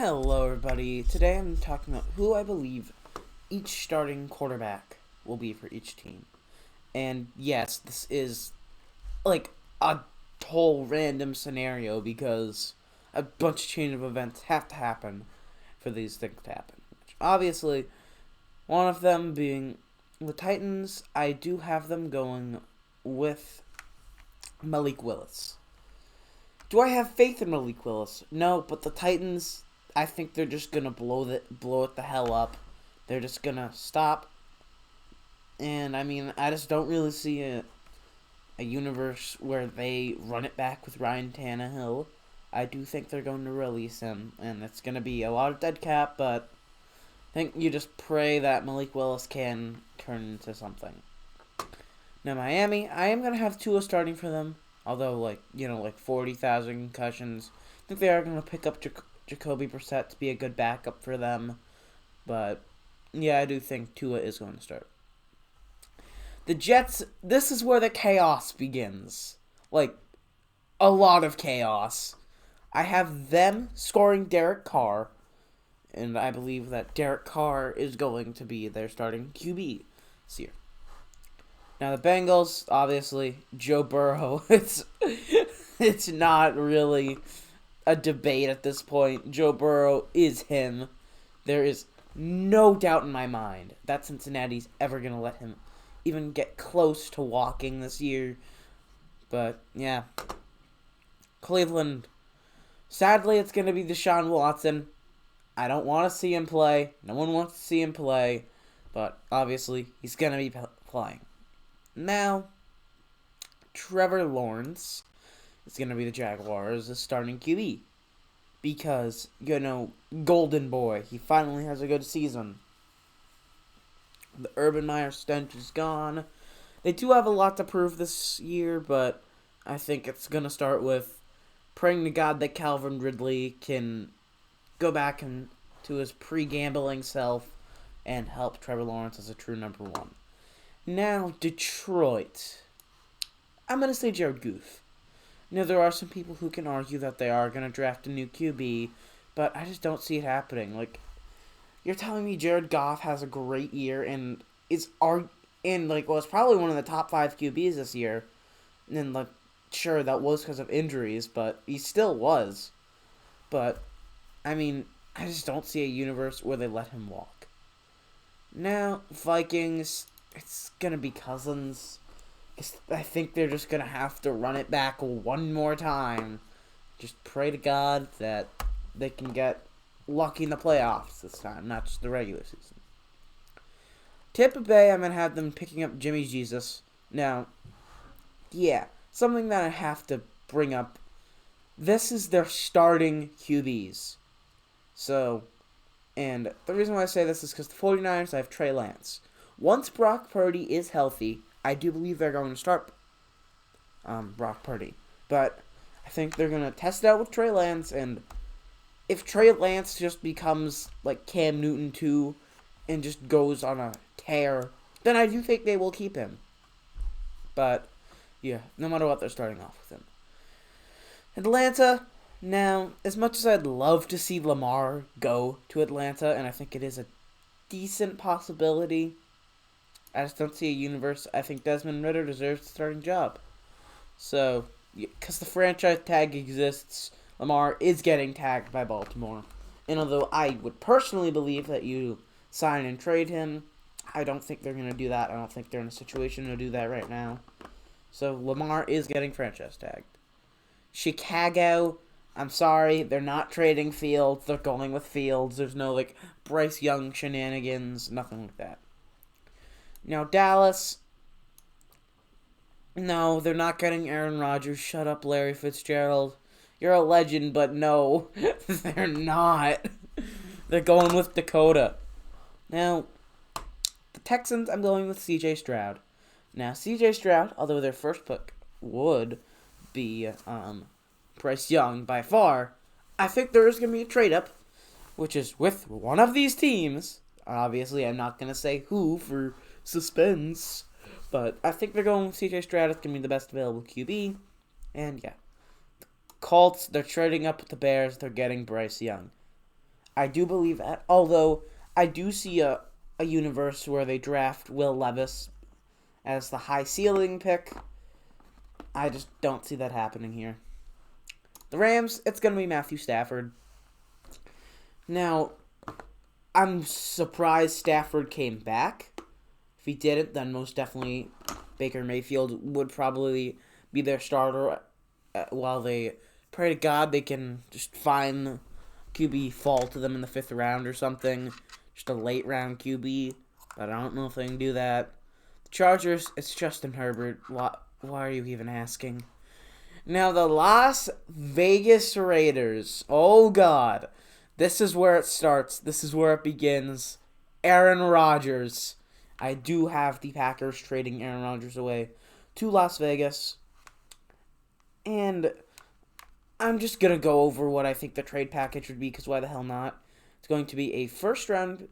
Hello, everybody. Today I'm talking about who I believe each starting quarterback will be for each team. And yes, this is like a whole random scenario because a bunch of chain of events have to happen for these things to happen. Obviously, one of them being the Titans, I do have them going with Malik Willis. Do I have faith in Malik Willis? No, but the Titans, I think they're just gonna blow it the hell up. They're just gonna stop. And I mean, I just don't really see a universe where they run it back with Ryan Tannehill. I do think they're going to release him, and it's gonna be a lot of dead cap, but I think you just pray that Malik Willis can turn into something. Now Miami, I am gonna have Tua starting for them. Although, like 40,000 concussions. I think they are going to pick up Jacoby Brissett to be a good backup for them. But, yeah, I do think Tua is going to start. The Jets, this is where the chaos begins. Like, a lot of chaos. I have them scoring Derek Carr. And I believe that Derek Carr is going to be their starting QB this year. Now the Bengals, obviously, Joe Burrow. It's not really a debate at this point. Joe Burrow is him. There is no doubt in my mind that Cincinnati's ever gonna let him even get close to walking this year. But yeah, Cleveland. Sadly, it's gonna be Deshaun Watson. I don't want to see him play. No one wants to see him play, but obviously he's gonna be playing. Now, Trevor Lawrence is going to be the Jaguars' starting QB. Because, Golden Boy, he finally has a good season. The Urban Meyer stench is gone. They do have a lot to prove this year, but I think it's going to start with praying to God that Calvin Ridley can go back to his pre-gambling self and help Trevor Lawrence as a true number one. Now, Detroit. I'm going to say Jared Goff. There are some people who can argue that they are going to draft a new QB, but I just don't see it happening. You're telling me Jared Goff has a great year and was probably one of the top 5 QBs this year. And, sure, that was because of injuries, but he still was. But, I mean, I just don't see a universe where they let him walk. Now, Vikings. It's going to be Cousins. I think they're just going to have to run it back one more time. Just pray to God that they can get lucky in the playoffs this time, not just the regular season. Tampa Bay, I'm going to have them picking up Jimmy Jesus. Now, yeah, something that I have to bring up. This is their starting QBs. So, and the reason why I say this is because the 49ers, I have Trey Lance. Once Brock Purdy is healthy, I do believe they're going to start Brock Purdy. But I think they're going to test it out with Trey Lance, and if Trey Lance just becomes like Cam Newton 2 and just goes on a tear, then I do think they will keep him. But, yeah, no matter what, they're starting off with him. Atlanta, now, as much as I'd love to see Lamar go to Atlanta, and I think it is a decent possibility, I just don't see a universe. I think Desmond Ridder deserves the starting job. So, because the franchise tag exists, Lamar is getting tagged by Baltimore. And although I would personally believe that you sign and trade him, I don't think they're going to do that. I don't think they're in a situation to do that right now. So, Lamar is getting franchise tagged. Chicago, I'm sorry, they're not trading Fields. They're going with Fields. There's no, Bryce Young shenanigans, nothing like that. Now, Dallas, no, they're not getting Aaron Rodgers. Shut up, Larry Fitzgerald. You're a legend, but no, they're not. They're going with Dakota. Now, the Texans, I'm going with C.J. Stroud. Now, C.J. Stroud, although their first pick would be Bryce Young by far, I think there is going to be a trade-up, which is with one of these teams. Obviously, I'm not going to say who for suspense, but I think they're going with C.J. Stroud. It's going to be the best available QB, and yeah. The Colts, they're trading up with the Bears. They're getting Bryce Young. I do believe that. Although I do see a universe where they draft Will Levis as the high ceiling pick. I just don't see that happening here. The Rams, it's going to be Matthew Stafford. Now, I'm surprised Stafford came back. If he didn't, then most definitely Baker Mayfield would probably be their starter while they pray to God they can just find QB fall to them in the 5th round or something. Just a late round QB. But I don't know if they can do that. The Chargers, it's Justin Herbert. Why are you even asking? Now, the Las Vegas Raiders. Oh, God. This is where it starts. This is where it begins. Aaron Rodgers. I do have the Packers trading Aaron Rodgers away to Las Vegas. And I'm just going to go over what I think the trade package would be, because why the hell not? It's going to be a first round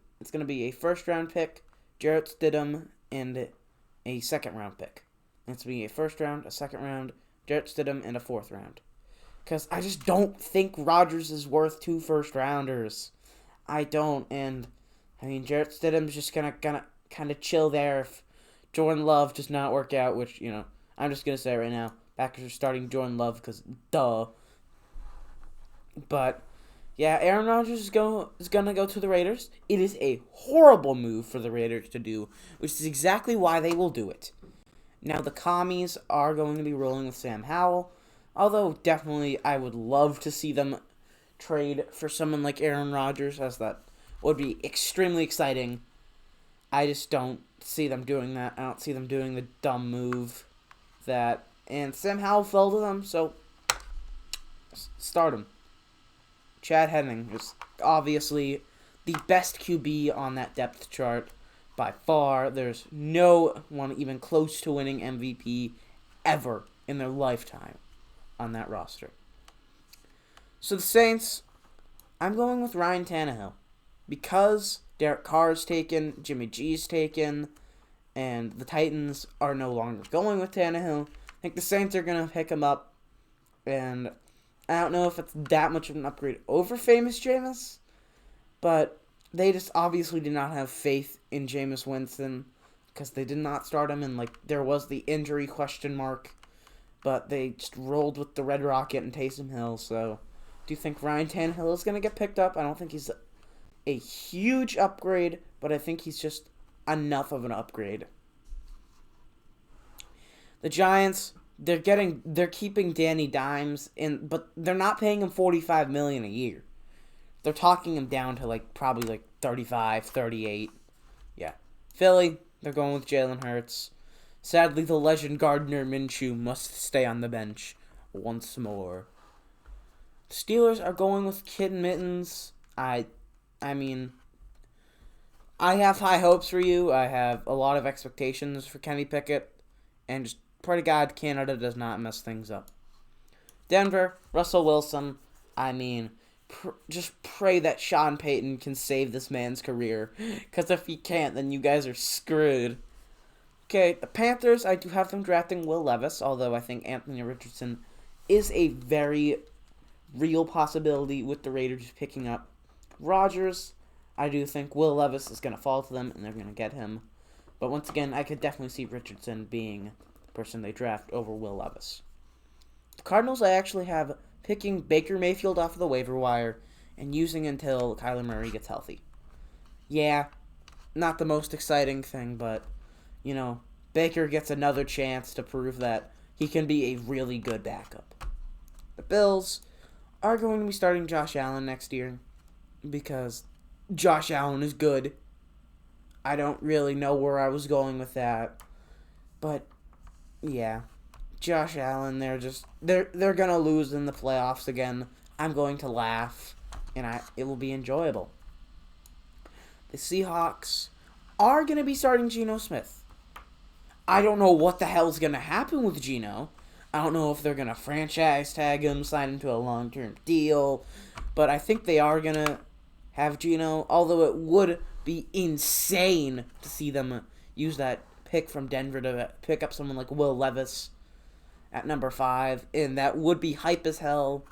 pick, Jarrett Stidham, and a second round pick. It's going to be a first round, a second round, Jarrett Stidham, and a 4th round. Because I just don't think Rodgers is worth 2 first rounders. I don't. And, I mean, Jarrett Stidham's just gonna kind of chill there if Jordan Love does not work out, which, I'm just going to say right now, Packers are starting Jordan Love because, duh. But, yeah, Aaron Rodgers is going to go to the Raiders. It is a horrible move for the Raiders to do, which is exactly why they will do it. Now, the Commies are going to be rolling with Sam Howell, although definitely I would love to see them trade for someone like Aaron Rodgers, as that would be extremely exciting. I just don't see them doing that. I don't see them doing the dumb move and Sam Howell fell to them, so start him. Chad Henne is obviously the best QB on that depth chart by far. There's no one even close to winning MVP ever in their lifetime on that roster. So the Saints, I'm going with Ryan Tannehill. Because Derek Carr's taken, Jimmy G's taken, and the Titans are no longer going with Tannehill, I think the Saints are going to pick him up. And I don't know if it's that much of an upgrade over famous Jameis, but they just obviously did not have faith in Jameis Winston because they did not start him, and there was the injury question mark, but they just rolled with the Red Rocket and Taysom Hill. So do you think Ryan Tannehill is going to get picked up? I don't think he's a huge upgrade, but I think he's just enough of an upgrade. The Giants, they're keeping Danny Dimes but they're not paying him $45 million a year. They're talking him down to probably 35, 38. Yeah. Philly, they're going with Jalen Hurts. Sadly, the legend Gardner Minshew must stay on the bench once more. The Steelers are going with Kid Mittens. I mean, I have high hopes for you. I have a lot of expectations for Kenny Pickett. And just pray to God Canada does not mess things up. Denver, Russell Wilson. I mean, just pray that Sean Payton can save this man's career. Because if he can't, then you guys are screwed. Okay, the Panthers, I do have them drafting Will Levis. Although I think Anthony Richardson is a very real possibility with the Raiders picking up Rodgers. I do think Will Levis is going to fall to them, and they're going to get him. But once again, I could definitely see Richardson being the person they draft over Will Levis. The Cardinals, I actually have picking Baker Mayfield off of the waiver wire and using until Kyler Murray gets healthy. Yeah, not the most exciting thing, but, Baker gets another chance to prove that he can be a really good backup. The Bills are going to be starting Josh Allen next year because Josh Allen is good. I don't really know where I was going with that. But, yeah. Josh Allen, they're going to lose in the playoffs again. I'm going to laugh, and it will be enjoyable. The Seahawks are going to be starting Geno Smith. I don't know what the hell's going to happen with Geno. I don't know if they're going to franchise tag him, sign him to a long-term deal. But I think they are going to have Geno, although it would be insane to see them use that pick from Denver to pick up someone like Will Levis at number 5, and that would be hype as hell.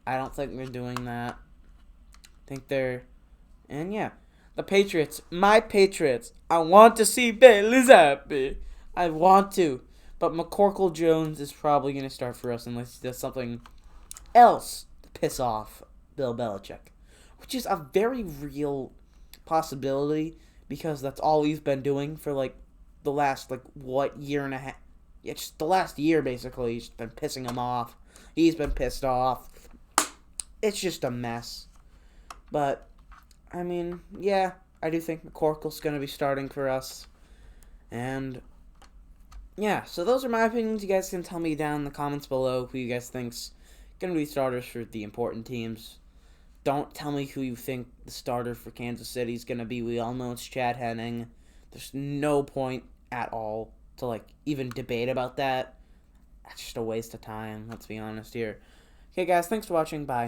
I don't think they're doing that. I think they're And yeah, the Patriots, my Patriots. I want to see Bailey Zappi. I want to. But McCorkle Jones is probably going to start for us unless he does something else to piss off Bill Belichick. Which is a very real possibility because that's all he's been doing for the last year and a half. Yeah, just the last year basically. He's been pissing him off. He's been pissed off. It's just a mess. But I mean, yeah, I do think McCorkle's going to be starting for us. And yeah, so those are my opinions. You guys can tell me down in the comments below who you guys think's going to be starters for the important teams. Don't tell me who you think the starter for Kansas City is going to be. We all know it's Chad Henning. There's no point at all to even debate about that. That's just a waste of time, let's be honest here. Okay, guys, thanks for watching. Bye.